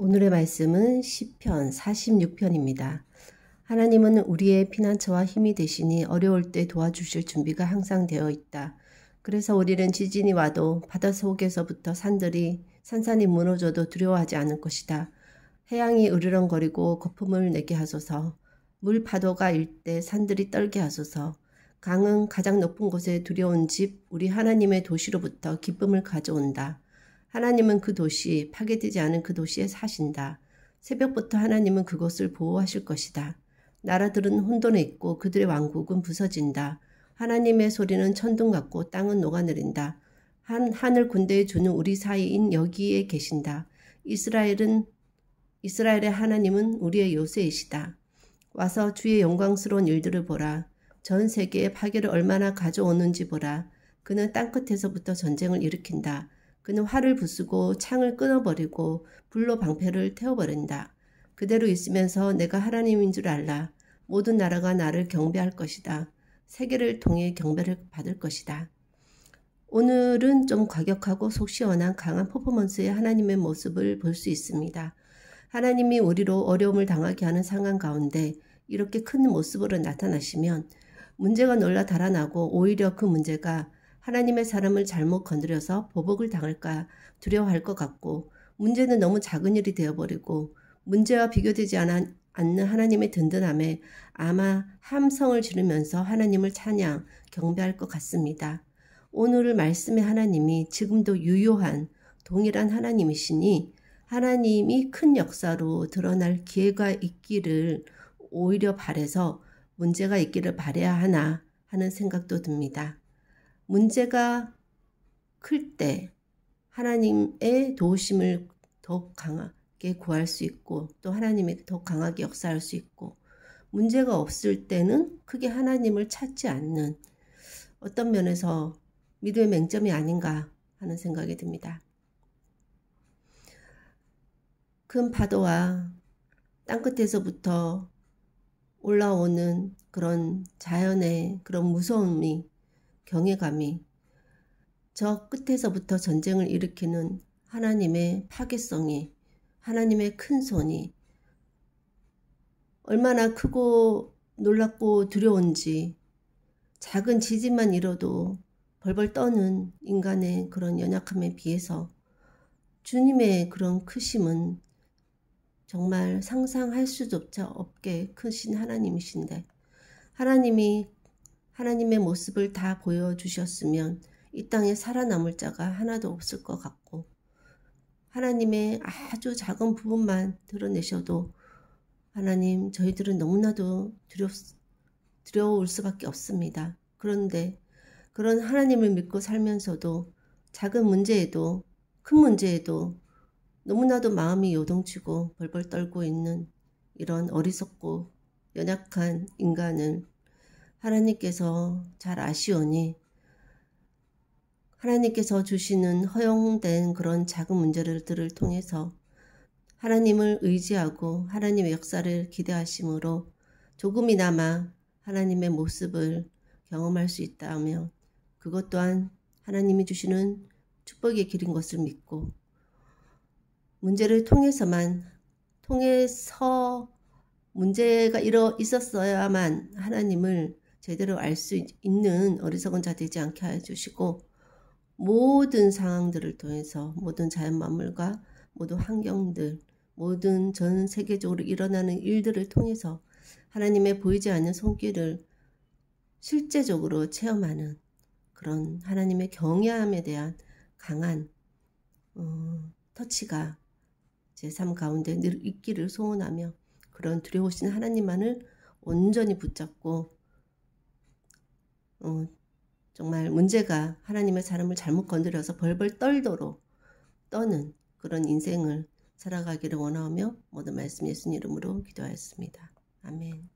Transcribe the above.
오늘의 말씀은 시편 46편입니다. 하나님은 우리의 피난처와 힘이 되시니 어려울 때 도와주실 준비가 항상 되어 있다. 그래서 우리는 지진이 와도 바다 속에서부터 산산이 무너져도 두려워하지 않을 것이다. 해양이 으르렁거리고 거품을 내게 하소서. 물 파도가 일 때 산들이 떨게 하소서. 강은 가장 높은 곳에 두려운 집 우리 하나님의 도시로부터 기쁨을 가져온다. 하나님은 그 도시, 파괴되지 않은 그 도시에 사신다. 새벽부터 하나님은 그곳을 보호하실 것이다. 나라들은 혼돈에 있고 그들의 왕국은 부서진다. 하나님의 소리는 천둥 같고 땅은 녹아내린다. 하늘 군대의 주는 우리 사이인 여기에 계신다. 이스라엘의 하나님은 우리의 요새이시다. 와서 주의 영광스러운 일들을 보라. 전 세계의 파괴를 얼마나 가져오는지 보라. 그는 땅끝에서부터 전쟁을 일으킨다. 그는 활을 부수고 창을 끊어버리고 불로 방패를 태워버린다. 그대로 있으면서 내가 하나님인 줄 알라. 모든 나라가 나를 경배할 것이다. 세계를 통해 경배를 받을 것이다. 오늘은 좀 과격하고 속 시원한 강한 퍼포먼스의 하나님의 모습을 볼 수 있습니다. 하나님이 우리로 어려움을 당하게 하는 상황 가운데 이렇게 큰 모습으로 나타나시면 문제가 놀라 달아나고 오히려 그 문제가 하나님의 사람을 잘못 건드려서 보복을 당할까 두려워할 것 같고 문제는 너무 작은 일이 되어버리고 문제와 비교되지 않는 하나님의 든든함에 아마 함성을 지르면서 하나님을 찬양, 경배할 것 같습니다. 오늘 말씀의 하나님이 지금도 유효한 동일한 하나님이시니 하나님이 큰 역사로 드러날 기회가 있기를 오히려 바라서 문제가 있기를 바라야 하나 하는 생각도 듭니다. 문제가 클 때 하나님의 도우심을 더욱 강하게 구할 수 있고 또 하나님이 더욱 강하게 역사할 수 있고 문제가 없을 때는 크게 하나님을 찾지 않는 어떤 면에서 믿음의 맹점이 아닌가 하는 생각이 듭니다. 큰 파도와 땅끝에서부터 올라오는 그런 자연의 그런 무서움이 경외감이 저 끝에서부터 전쟁을 일으키는 하나님의 파괴성이 하나님의 큰 손이 얼마나 크고 놀랍고 두려운지 작은 지진만 일어도 벌벌 떠는 인간의 그런 연약함에 비해서 주님의 그런 크심은 정말 상상할 수조차 없게 크신 하나님이신데 하나님의 모습을 다 보여주셨으면 이 땅에 살아남을 자가 하나도 없을 것 같고 하나님의 아주 작은 부분만 드러내셔도 하나님 저희들은 너무나도 두려울 수밖에 없습니다. 그런데 그런 하나님을 믿고 살면서도 작은 문제에도 큰 문제에도 너무나도 마음이 요동치고 벌벌 떨고 있는 이런 어리석고 연약한 인간을 하나님께서 잘 아시오니 하나님께서 주시는 허용된 그런 작은 문제들을 통해서 하나님을 의지하고 하나님의 역사를 기대하심으로 조금이나마 하나님의 모습을 경험할 수 있다면 그것 또한 하나님이 주시는 축복의 길인 것을 믿고 문제를 통해서 문제가 있었어야만 하나님을 제대로 알 수 있는 어리석은 자 되지 않게 해주시고 모든 상황들을 통해서 모든 자연 만물과 모든 환경들 모든 전 세계적으로 일어나는 일들을 통해서 하나님의 보이지 않는 손길을 실제적으로 체험하는 그런 하나님의 경외함에 대한 강한 터치가 제 삶 가운데 늘 있기를 소원하며 그런 두려우신 하나님만을 온전히 붙잡고 정말 문제가 하나님의 사람을 잘못 건드려서 벌벌 떨도록 떠는 그런 인생을 살아가기를 원하며 모든 말씀 예수님 이름으로 기도하였습니다. 아멘.